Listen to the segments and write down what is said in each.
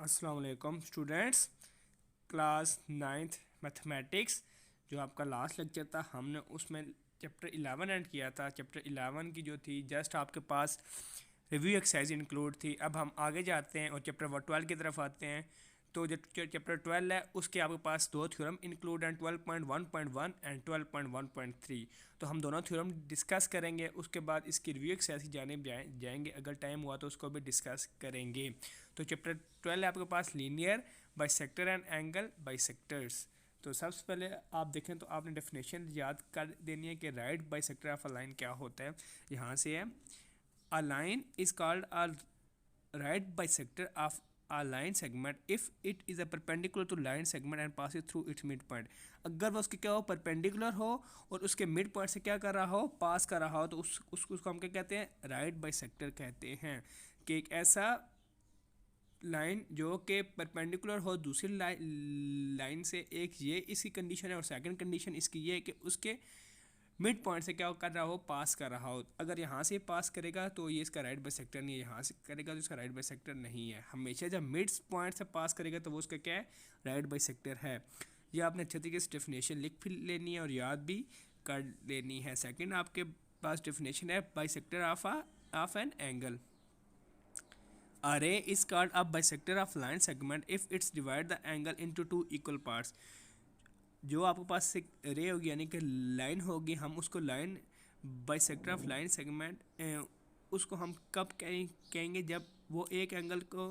अस्सलाम वालेकुम students. Class ninth mathematics जो आपका लास्ट लेक्चर था, हमने उसमें चैप्टर 11 एंड किया था। चैप्टर 11 की जो थी जस्ट आपके पास रिव्यू एक्सरसाइज इंक्लूड थी। अब हम आगे जाते हैं और चैप्टर 12 की तरफ आते हैं। तो जो चैप्टर 12 है उसके आपके पास दो थ्योरम इंक्लूड हैं, 12.1.1 एंड 12.1.3। तो हम दोनों थ्योरम डिस्कस करेंगे, उसके बाद इसकी रिव्यू एक्सरसाइज की जानिब जाएंगे। अगर टाइम हुआ तो उसको भी डिस्कस करेंगे। तो चैप्टर 12 है आपके पास linear bisector and angle bisectors. तो सबसे पहले आप देखें तो आपने डेफिनेशन याद कर देनी है कि right bisector of a line क्या होता है। यहाँ से है, a line is called a right bisector of a line segment if it is a perpendicular to line segment and passes through its midpoint। अगर वो उसके क्या हो, परपेंडिकुलर हो और उसके मिड पॉइंट से क्या कर रहा हो, पास कर रहा हो, तो उसको हम क्या कहते हैं, राइट बाइसेक्टर कहते हैं। कि एक ऐसा लाइन जो कि परपेंडिकुलर हो दूसरी लाइन से, एक ये इसकी कंडीशन है और सेकंड कंडीशन इसकी ये है कि उसके मिड पॉइंट से क्या कर रहा हो, पास कर रहा हो। अगर यहाँ से पास करेगा तो ये इसका राइट बाइसेक्टर नहीं है, यहाँ से करेगा तो इसका राइट बाइसेक्टर नहीं है। हमेशा जब मिड पॉइंट से पास करेगा तो वो उसका क्या है, राइट बाइसेक्टर है। ये आपने अच्छे तरीके से डेफिनेशन लिख भी लेनी है और याद भी कर लेनी है। सेकंड आपके पास डेफिनेशन है bisector of an angle. A ray is called a bisector of line segment if it's divide the angle into two equal parts। जो आपके पास एक रे होगी यानी कि लाइन होगी, हम उसको line bisector of line segment उसको हम कब कहेंगे, जब वो एक एंगल को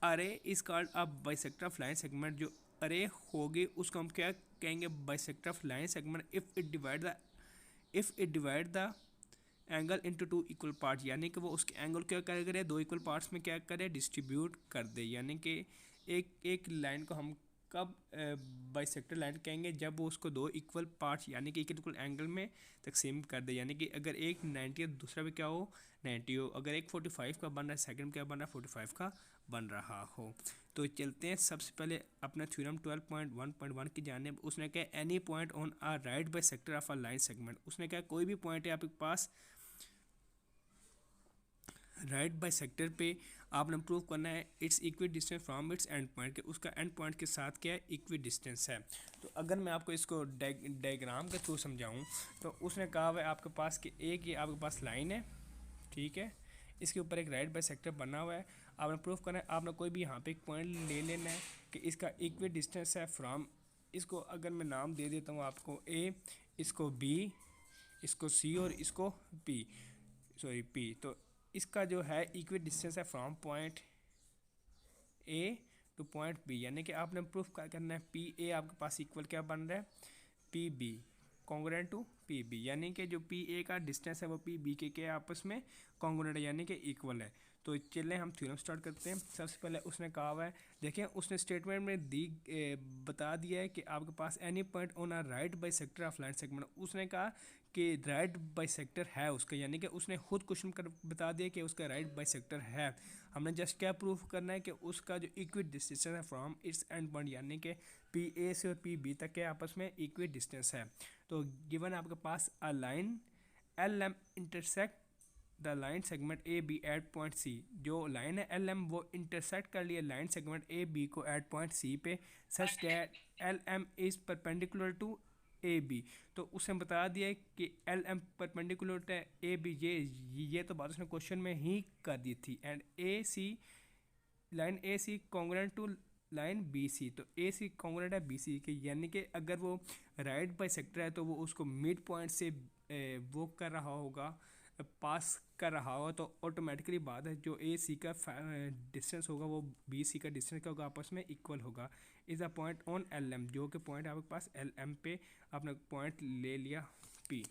अरे is called a bisector of line segment. जो अरे होगी उसको हम क्या कहेंगे, bisector of line segment if it divide the angle into two equal part. यानी कि वो उसके एंगल क्या करे, दो इक्वल पार्ट्स में क्या करे, डिस्ट्रीब्यूट कर दे। यानी कि एक लाइन को हम कब बाइसेक्टर लाइन कहेंगे, जब वो उसको दो इक्वल पार्ट्स यानी कि इक्वल एंगल में तकसीम कर दे। यानी कि अगर एक 90 है दूसरा भी क्या हो, 90 हो। अगर एक 45 का बन रहा है, सेकंड क्या बन रहा है, 45 का बन रहा हो। तो चलते हैं सबसे पहले अपना थ्योरम 12.1.1 की जानिब। उसने कहा any point on a right bisector of a line segment. उसने कहा कोई भी पॉइंट है आपके पास राइट बाई सेक्टर पे, आपने प्रूव करना है it's equi distance from its and point, के उसका एंड पॉइंट के साथ क्या है, इक्वी डिस्टेंस है। तो अगर मैं आपको इसको डायग्राम के थ्रू समझाऊं तो उसने कहा हुआ है आपके पास कि एक ये आपके पास लाइन है, ठीक है, इसके ऊपर एक राइट बाई सेक्टर बना हुआ है। आपने प्रूव करना है, आपने कोई भी यहाँ पे एक पॉइंट ले लेना है कि इसका इक्वी डिस्टेंस है फ्रॉम, इसको अगर मैं नाम दे देता हूँ आपको ए, इसको बी, इसको सी और इसको पी। तो इसका जो है इक्वी डिस्टेंस है from point A to point B. यानी कि आपने प्रूफ क्या करना है, पी ए आपके पास इक्वल क्या बन रहा है, P B congruent to P B. यानी कि जो पी ए का डिस्टेंस है वो पी बी के आपस में कॉन्ग्रुएंट है, यानी कि इक्वल है। तो चलिए हम थ्योरम स्टार्ट करते हैं। सबसे पहले उसने कहा हुआ है, देखिए उसने स्टेटमेंट में बता दिया है कि आपके पास any point on a right bisector of line segment. उसने कहा कि राइट बाइसेक्टर है उसका, यानी कि उसने खुद क्वेश्चन कर बता दिया कि उसका राइट बाइसेक्टर है। हमने जस्ट क्या प्रूफ करना है कि उसका जो इक्वी डिस्टेंस है फ्रॉम इट्स एंड पॉइंट, यानी कि पी ए से और पी बी तक के आपस में इक्वी डिस्टेंस है। तो गिवन आपके पास a line L M intersect the line segment A B at point C. जो लाइन है एल एम वो इंटरसेक्ट कर लिया लाइन सेगमेंट ए बी को एट पॉइंट सी पे, such that L M is perpendicular to A B. तो उसने बता दिया कि एल एम परपेंडिकुलर है ए बी। ये तो बात उसने क्वेश्चन में ही कर दी थी। And A C, line A C congruent to line B C. तो ए सी कॉन्ग्रुएंट है बी सी के, यानी कि अगर वो राइट बाई सेक्टर है तो वो उसको मिड पॉइंट से वो कर रहा होगा, पास कर रहा हो, तो ऑटोमेटिकली बात है जो ए सी का डिस्टेंस होगा वो बी सी का डिस्टेंस क्या होगा, आपस में इक्वल होगा। Is a point on L M, जो कि पॉइंट आपके पास एल एम पे आपने पॉइंट ले लिया पी।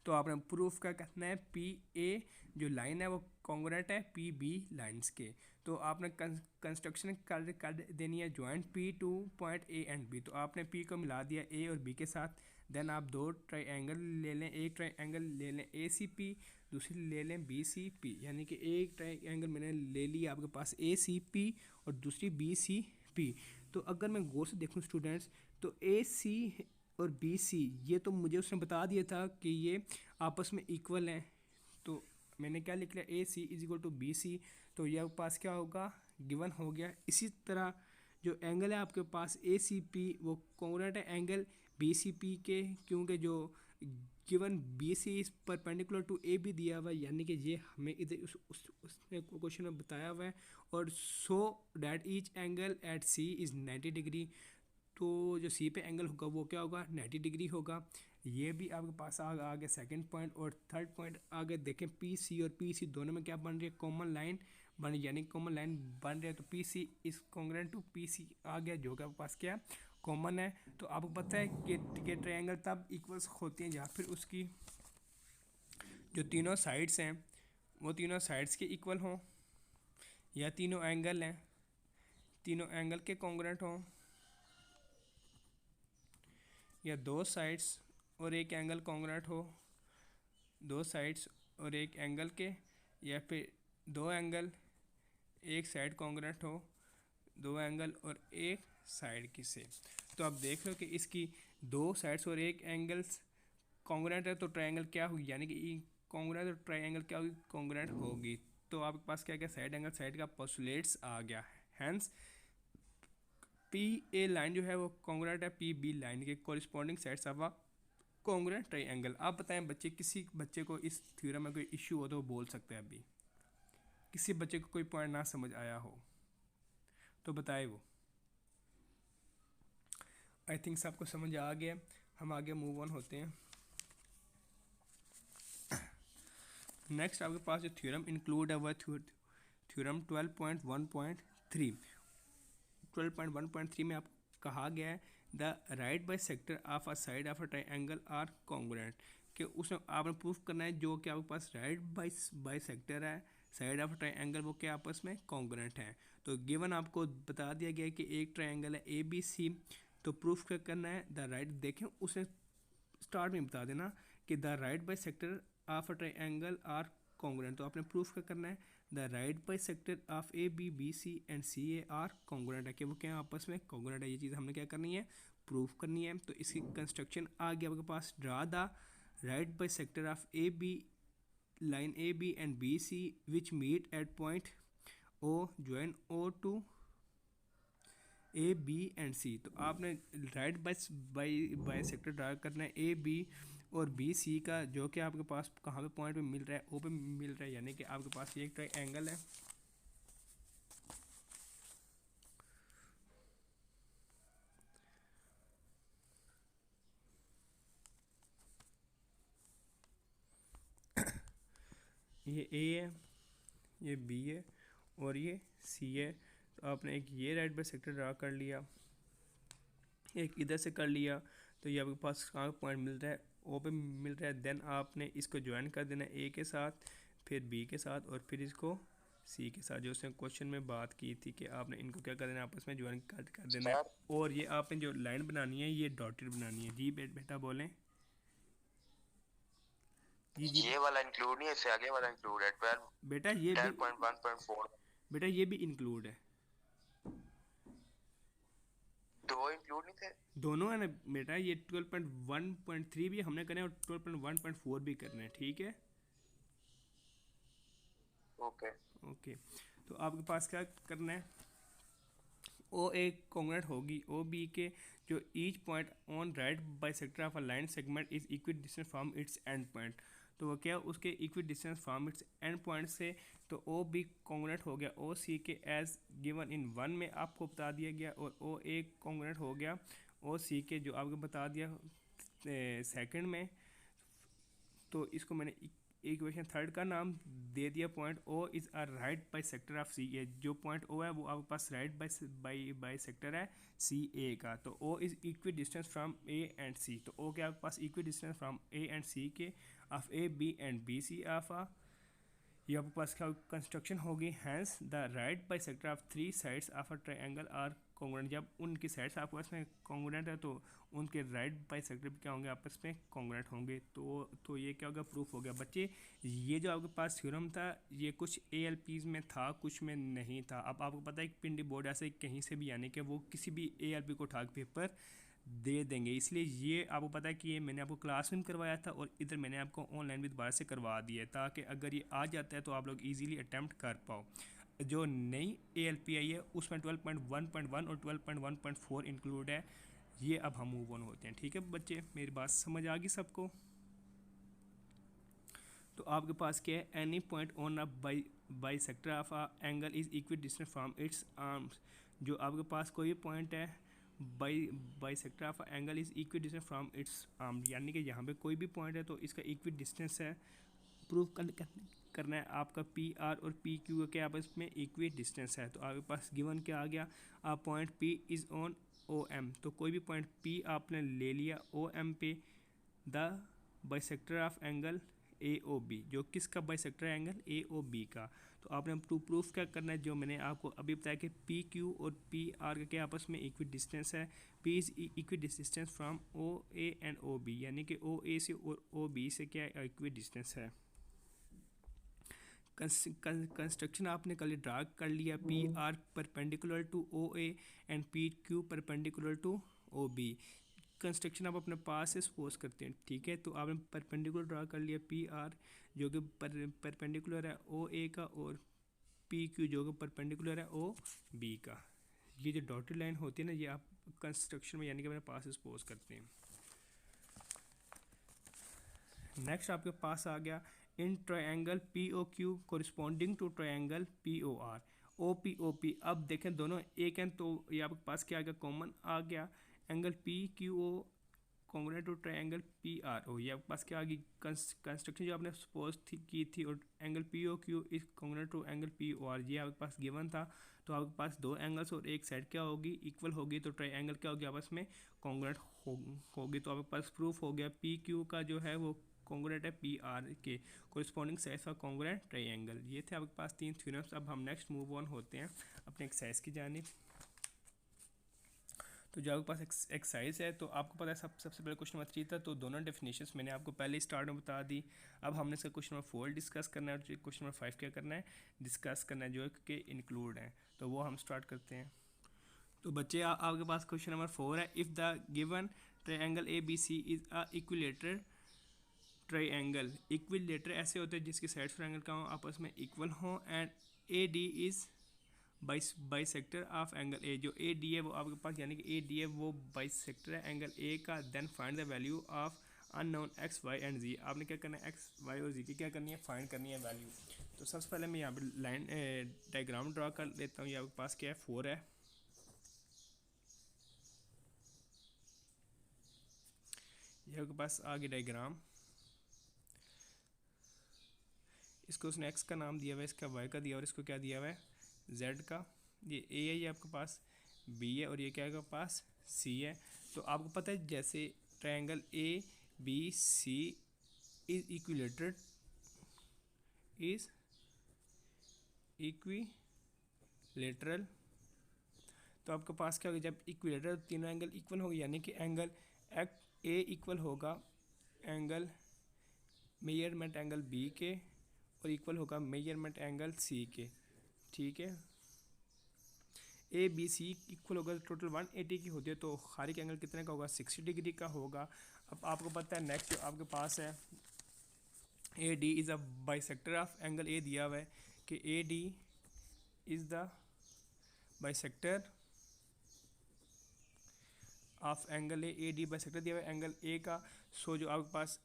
तो आपने प्रूफ क्या करना है, पी ए जो लाइन है वो कॉन्ग्रुएंट है पी बी लाइन्स के। तो आपने कंस्ट्रक्शन कर देनी है joint P to point A and B. तो आपने पी को मिला दिया ए और बी के साथ। देन आप दो ट्राइंगल ले लें, एक ट्राइंगल ले लें ए सी पी, दूसरी ले लें बी सी पी। यानी कि एक ट्राइंगल मैंने ले लिया आपके पास ए सी पी और दूसरी बी सी पी। तो अगर मैं गौर से देखूँ स्टूडेंट्स, तो ए सी और बी सी ये तो मुझे उसने बता दिया था कि ये आपस में इक्वल हैं। तो मैंने क्या लिख लिया, A C is equal to B C, तो ये आपके पास क्या होगा, गिवन हो गया। इसी तरह जो एंगल है आपके पास ए सी पी वो कॉन्ग्रुएंट है एंगल बी सी पी के, क्योंकि जो given B C is perpendicular to A B दिया हुआ है, यानी कि ये हमें इधर उसने क्वेश्चन में बताया हुआ है। और so that each angle at C is 90 degree, तो जो सी पे एंगल होगा वो क्या होगा, 90 डिग्री होगा। ये भी आपके पास आ गया सेकंड पॉइंट। और थर्ड पॉइंट आगे देखें, पी सी और पी सी दोनों में क्या बन रही है, कॉमन लाइन बन रही है, यानी कॉमन लाइन बन रही है। तो P C is congruent to P C आ गया, जो कि आपके पास क्या कॉमन है। तो आपको पता है कि ट्रायंगल तब इक्वल्स होती हैं जहाँ फिर उसकी जो तीनों साइड्स हैं वो तीनों साइड्स के इक्वल हों, या तीनों एंगल हैं तीनों एंगल के कॉन्ग्रुएंट हों, या दो साइड्स और एक एंगल कॉन्ग्रुएंट हो, दो साइड्स और एक एंगल के, या फिर दो एंगल एक साइड कॉन्ग्रुएंट हो, दो एंगल और एक साइड की से। तो आप देख लो कि इसकी दो साइड्स और एक एंगल्स कॉन्ग्रुएंट है, तो ट्रायंगल क्या होगी, यानी कि कॉन्ग्रुएंट और ट्रायंगल क्या होगी, कॉन्ग्रुएंट होगी। तो आपके पास क्या क्या साइड एंगल साइड का पोस्टुलेट्स आ गया। हैंस पी ए लाइन जो है वो कॉन्ग्रुएंट है पी बी लाइन के corresponding sides of a congruent triangle. आप बताएं बच्चे, किसी बच्चे को इस थ्योरम में कोई इश्यू हो तो वो बोल सकते हैं। अभी किसी बच्चे को कोई पॉइंट ना समझ आया हो तो बताए वो। आई थिंक सबको समझ आ गया। हम आगे मूव ऑन होते हैं। नेक्स्ट आपके पास जो थ्योरम इंक्लूड है वह थ्योरम 12.1.3। 12.1.3 में आप कहा गया है the right bisector of a side of a triangle are congruent, कि उसमें आपने प्रूफ करना है जो कि आपके पास राइट बाई सेक्टर है साइड ऑफ ट्रायंगल वो क्या आपस में कॉन्ग्रुएंट है। तो गिवन आपको बता दिया गया है कि एक ट्रायंगल है ए बी सी, तो प्रूफ क्या करना है, द राइट देखें उसे स्टार्ट में बता देना कि the right bisector of a triangle are congruent. तो आपने प्रूफ क्या करना है, the right bisector of A B B C and C A are congruent है, कि वो क्या आपस में कॉन्ग्रुएंट है। ये चीज़ हमने क्या करनी है, प्रूफ करनी है। तो इसकी कंस्ट्रक्शन आ गया आपके पास, draw the right bisector of A B line AB and BC which meet at point O, join O to A, B and C। तो आपने राइट बाई सेक्टर ड्रा करना है ए बी और B C का, जो कि आपके पास कहाँ पे पॉइंट पे मिल रहा है, ओ पे मिल रहा है, यानी कि आपके पास ये एक ट्रायंगल है। ये ए है, ये बी है और ये सी है। तो आपने एक ये राइट बाई सेक्टर ड्रा कर लिया, एक इधर से कर लिया, तो ये आपके पास कहाँ पॉइंट मिल रहा है, ओ पे मिल रहा है। देन आपने इसको ज्वाइन कर देना ए के साथ, फिर बी के साथ और फिर इसको सी के साथ, जो उसने क्वेश्चन में बात की थी कि आपने इनको क्या कर देना, आपस में ज्वाइन कर देना है। और ये आपने जो लाइन बनानी है ये डॉटेड बनानी है। जी बेटा बोलें। जी ये वाला इंक्लूड नहीं है, इससे आगे वाला इंक्लूड है 12 बेटा ये भी 12.1.4 बेटा ये भी इंक्लूड है, दो इंक्लूड नहीं थे, दोनों है ना बेटा। ये 12.1.3 भी हमने करना है और 12.1.4 भी करना है, ठीक है। ओके ओके, तो आपके पास क्या करना है, ओ एक कॉन्ग्रुएंट होगी ओ बी के, जो each point on right bisector of a line segment is equi distance from its and point. तो वो क्या उसके equi distance from its and point से, तो ओ बी कॉन्ग्रुएंट हो गया ओ सी के एज गिवन इन 1 में आपको बता दिया गया, और ओ ए कॉन्ग्रुएंट हो गया ओ सी के, जो आपको बता दिया सेकंड में। तो इसको मैंने इक्वेशन थर्ड का नाम दे दिया, point O is a right bisector of C A. जो पॉइंट ओ है वो आपके पास राइट बाई सेक्टर है सी ए का। तो O is equidistant from A and C, तो ओ के आपके पास equidistant from A and C के of A B and B C of आ, ये आपके पास क्या कंस्ट्रक्शन होगी। Hence the right bisector of three sides of a triangle are congruent. जब उनकी साइड्स आपके पास में कॉन्ग्रुएंट है तो उनके राइट बाई सेक्टर क्या होंगे, आपस में कॉन्ग्रुएंट होंगे। तो ये क्या होगा, प्रूफ हो गया। बच्चे ये जो आपके पास थ्योरम था ये कुछ ALPs में था, कुछ में नहीं था। अब आपको पता है कि पिंडी बोर्ड ऐसे कहीं से भी, यानी कि वो किसी भी ALP को उठा के पेपर दे देंगे। इसलिए ये आपको पता है कि ये मैंने आपको क्लास में करवाया था और इधर मैंने आपको ऑनलाइन भी दोबारा से करवा दिया है, ताकि अगर ये आ जाता है तो आप लोग इजीली अटैम्प्ट कर पाओ। जो नई ALPI है उसमें 12.1.1 और 12.1.4 इंक्लूड है। ये अब हम मूव ऑन होते हैं। ठीक है बच्चे, मेरी बात समझ आ गई सबको? तो आपके पास क्या है, any point on a by sector of a angle is equi distance from its arms. जो आपके पास कोई भी पॉइंट है by sector of angle is equi distance from its arm, यानी कि यहाँ पे कोई भी पॉइंट है तो इसका इक्वी डिस्टेंस है। प्रूव करना है आपका PR और PQ के आपस में इक्वी डिस्टेंस है। तो आपके पास गिवन क्या आ गया, आ point P is on OM। तो कोई भी पॉइंट P आपने ले लिया OM पे, the bisector of angle AOB, जो किसका बाइसेक्टर एंगल AOB का। तो आपने प्रूफ क्या करना है, जो मैंने आपको अभी बताया कि PQ और PR के आपस में इक्वी डिस्टेंस है। P is equi distance from OA and OB, यानी कि OA से और OB से क्या इक्वी डिस्टेंस है। कंस्ट्रक्शन आपने कल ड्रा कर लिया, PR perpendicular to OA and PQ perpendicular to OB। Construction आप अपने पास से सपोज करते हैं। ठीक है, तो आपने परपेंडिकुलर ड्रा कर लिया PR जो कि परपेंडिकुलर है OA का, और PQ जो कि परपेंडिकुलर है OB का। ये जो डॉटेड लाइन होती है ना, ये आप कंस्ट्रक्शन में यानी कि अपने पास से सपोज करते हैं। नेक्स्ट आपके पास आ गया in triangle POQ corresponding to triangle POR OPOP। अब देखें दोनों एक हैं, तो ये आपके पास क्या आ गया, कॉमन आ गया। Angle PQO congruent to triangle PRO, ये आपके पास क्या आ गई, कंस्ट्रक्शन जो आपने सपोज की थी। और angle POQ is congruent to angle POR, ये आपके पास गिवन था। तो आपके पास दो एंगल्स और एक साइड क्या होगी, इक्वल होगी, तो ट्रायंगल क्या होगी, आपस में कॉन्ग्रुएंट होगी। तो आपके पास प्रूफ हो गया PQ का जो है वो कॉन्ग्रुएंट है PR के कोरिस्पोंडिंग साइड्स का कॉन्ग्रुएंट ट्रायंगल। ये थे आपके पास 3 थ्योरम्स। अब हम नेक्स्ट मूव ऑन होते हैं अपने एक्सरसाइज की जानिब। तो जो आपके पास एक्सरसाइज है, तो आपको पता है सबसे पहले क्वेश्चन नंबर 3 था, तो दोनों डेफिनेशंस मैंने आपको पहले स्टार्ट में बता दी। अब हमने इसका क्वेश्चन नंबर 4 डिस्कस करना है और क्वेश्चन नंबर 5 क्या करना है, डिस्कस करना है, जो कि इंक्लूड है। तो वो हम स्टार्ट करते हैं। तो बच्चे आपके पास क्वेश्चन नंबर 4 है, if the given triangle ABC is a equilateral triangle. Equilateral ऐसे होते हैं जिसके साइड्स ट्रायंगल का आपस में इक्वल हो, and AD is bisector of angle A। जो AD है वो आपके पास, यानी कि AD है वो बाइसेक्टर है एंगल A का। Then find the value of unknown X, Y and Z। आपने क्या करना है, X, Y और Z की क्या करनी है, फाइंड करनी है वैल्यू। तो सबसे पहले मैं यहाँ पे लाइन डायग्राम ड्रा कर लेता हूँ। ये आपके पास क्या है, 4 है। ये आपके पास आगे डायग्राम, इसको उसने X का नाम दिया हुआ है, इसका Y का दिया और इसको क्या दिया हुआ है, Z का। ये A है, ये आपके पास B है, और ये क्या है आपके पास C है। तो आपको पता है जैसे ट्रायंगल ABC इज इक्विलेटरल तो आपके पास क्या होगा, जब इक्विलेटरल तीनों एंगल इक्वल होंगे, यानी कि एंगल A इक्वल होगा एंगल मेजरमेंट एंगल B के, और इक्वल होगा मेजरमेंट एंगल C के। ठीक है, ABC इक्वल होगा, टोटल 180 की होती है, तो खारिज एंगल कितने का होगा, 60 डिग्री का होगा। अब आपको पता है नेक्स्ट जो आपके पास है, AD is a bisector of angle A दिया हुआ है कि AD is the bisector of angle AD bisector दिया हुआ है एंगल A का। सो जो आपके पास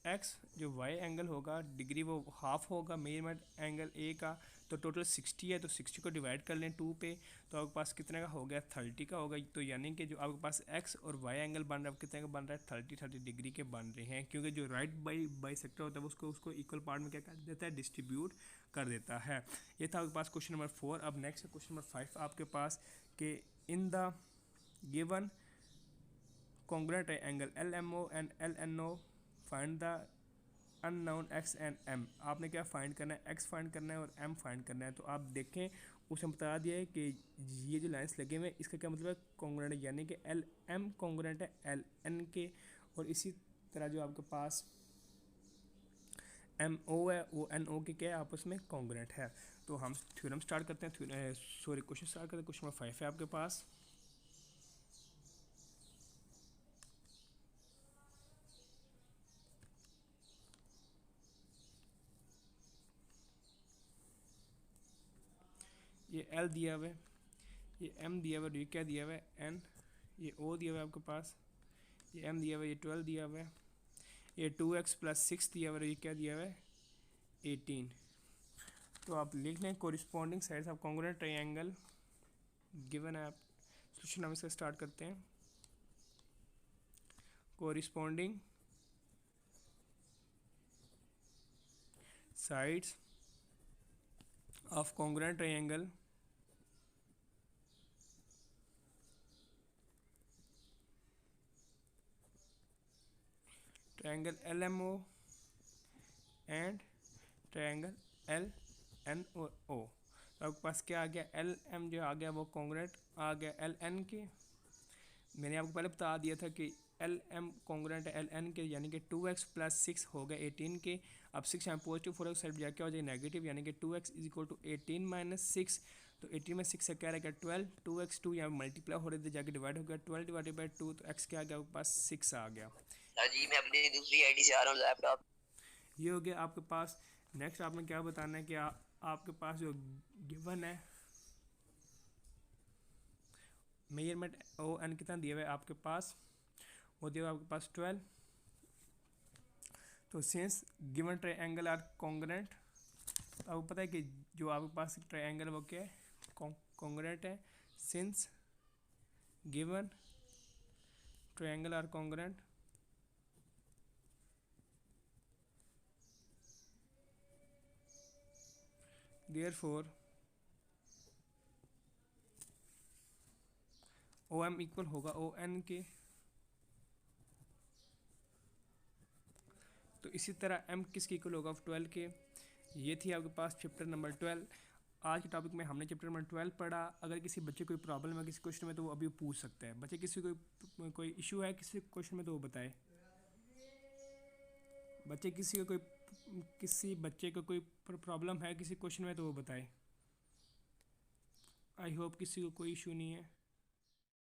X जो Y एंगल होगा डिग्री वो हाफ होगा मेजरमेंट एंगल A का। तो टोटल 60 है, तो 60 को डिवाइड कर लें 2 पे, तो आपके पास कितने का हो गया, 30 का होगा। तो यानी कि जो आपके पास X और Y एंगल बन रहा है कितने का बन रहा है, 30 डिग्री के बन रहे हैं, क्योंकि जो राइट बाई सेक्टर होता है उसको इक्वल पार्ट में क्या कर देता है, डिस्ट्रीब्यूट कर देता है। ये था आपके पास क्वेश्चन नंबर 4। अब नेक्स्ट क्वेश्चन नंबर 5 आपके पास कि in the given congruent angle LMO and LNO find the unknown X and M। आपने क्या फाइंड करना है, X फाइंड करना है और M फाइंड करना है। तो आप देखें उसने बता दिया है कि ये जो लाइंस लगे हुए हैं इसका क्या मतलब है, कॉन्ग्रुएंट है, यानी कि LM कॉन्ग्रुएंट है LN के, और इसी तरह जो आपके पास MO है वो NO के क्या है, आपस में कॉन्ग्रुएंट है। तो हम थ्योरम स्टार्ट करते हैं, क्वेश्चन स्टार्ट करते हैं। क्वेश्चन नंबर 5 है आपके पास। ये L दिया हुआ है, ये M दिया हुआ है, ये क्या दिया हुआ है N, ये O दिया हुआ है आपके पास, ये M दिया हुआ है, ये 12 दिया हुआ है, ये 2x प्लस 6 दिया हुआ है, ये क्या दिया हुआ है 18। तो आप लिख लें corresponding sides of congruent triangle given है। आप सोल्यूशन हम इसका स्टार्ट करते हैं। Corresponding sides of congruent triangle triangle LMO and triangle LNO। तो आपके पास क्या आ गया, LM जो आ गया वो कॉन्ग्रुएंट आ गया LN के। मैंने आपको पहले बता दिया था कि LM कॉन्ग्रुएंट है LN के, यानी कि 2x प्लस 6 हो गया 18 के। अब 6 यहाँ पॉजिटिव 4x साइड जाके हो जाएगा नेगेटिव, यानी कि 2x is equal to 18 minus 6। तो 18 में 6 से क्या रहेगा 12, 2x 2 यहाँ मल्टीप्लाई हो रहे थे जाके डिवाइड हो गया 12 डिवाइडेड बाई 2, तो x क्या आ गया आपके पास 6 आ गया। जी मैं अपनी दूसरी आईडी से आ रहा हूँ लैपटॉप। ये हो गया आपके पास। नेक्स्ट आपने क्या बताना है कि आपके पास जो गिवन है मेजरमेंट ON कितना दिया हुआ है आपके पास, वो दिया हुआ है आपके पास 12। तो since given triangle are congruent, तो आपको पता है कि जो आपके पास ट्रायंगल वो क्या है कॉन्ग्रुएंट है। Since given triangle are congruent, therefore OM equal होगा ON के। तो इसी तरह M किसके इक्वल होगा 12 के। ये थी आपके पास चैप्टर नंबर 12। आज के टॉपिक में हमने चैप्टर नंबर 12 पढ़ा। अगर किसी बच्चे को कोई प्रॉब्लम है किसी क्वेश्चन में तो वो अभी पूछ सकता है। बच्चे किसी कोई इशू है किसी क्वेश्चन में तो वो बताए। बच्चे किसी बच्चे को कोई प्रॉब्लम है किसी क्वेश्चन में तो वो बताए। आई होप किसी को कोई इशू नहीं है।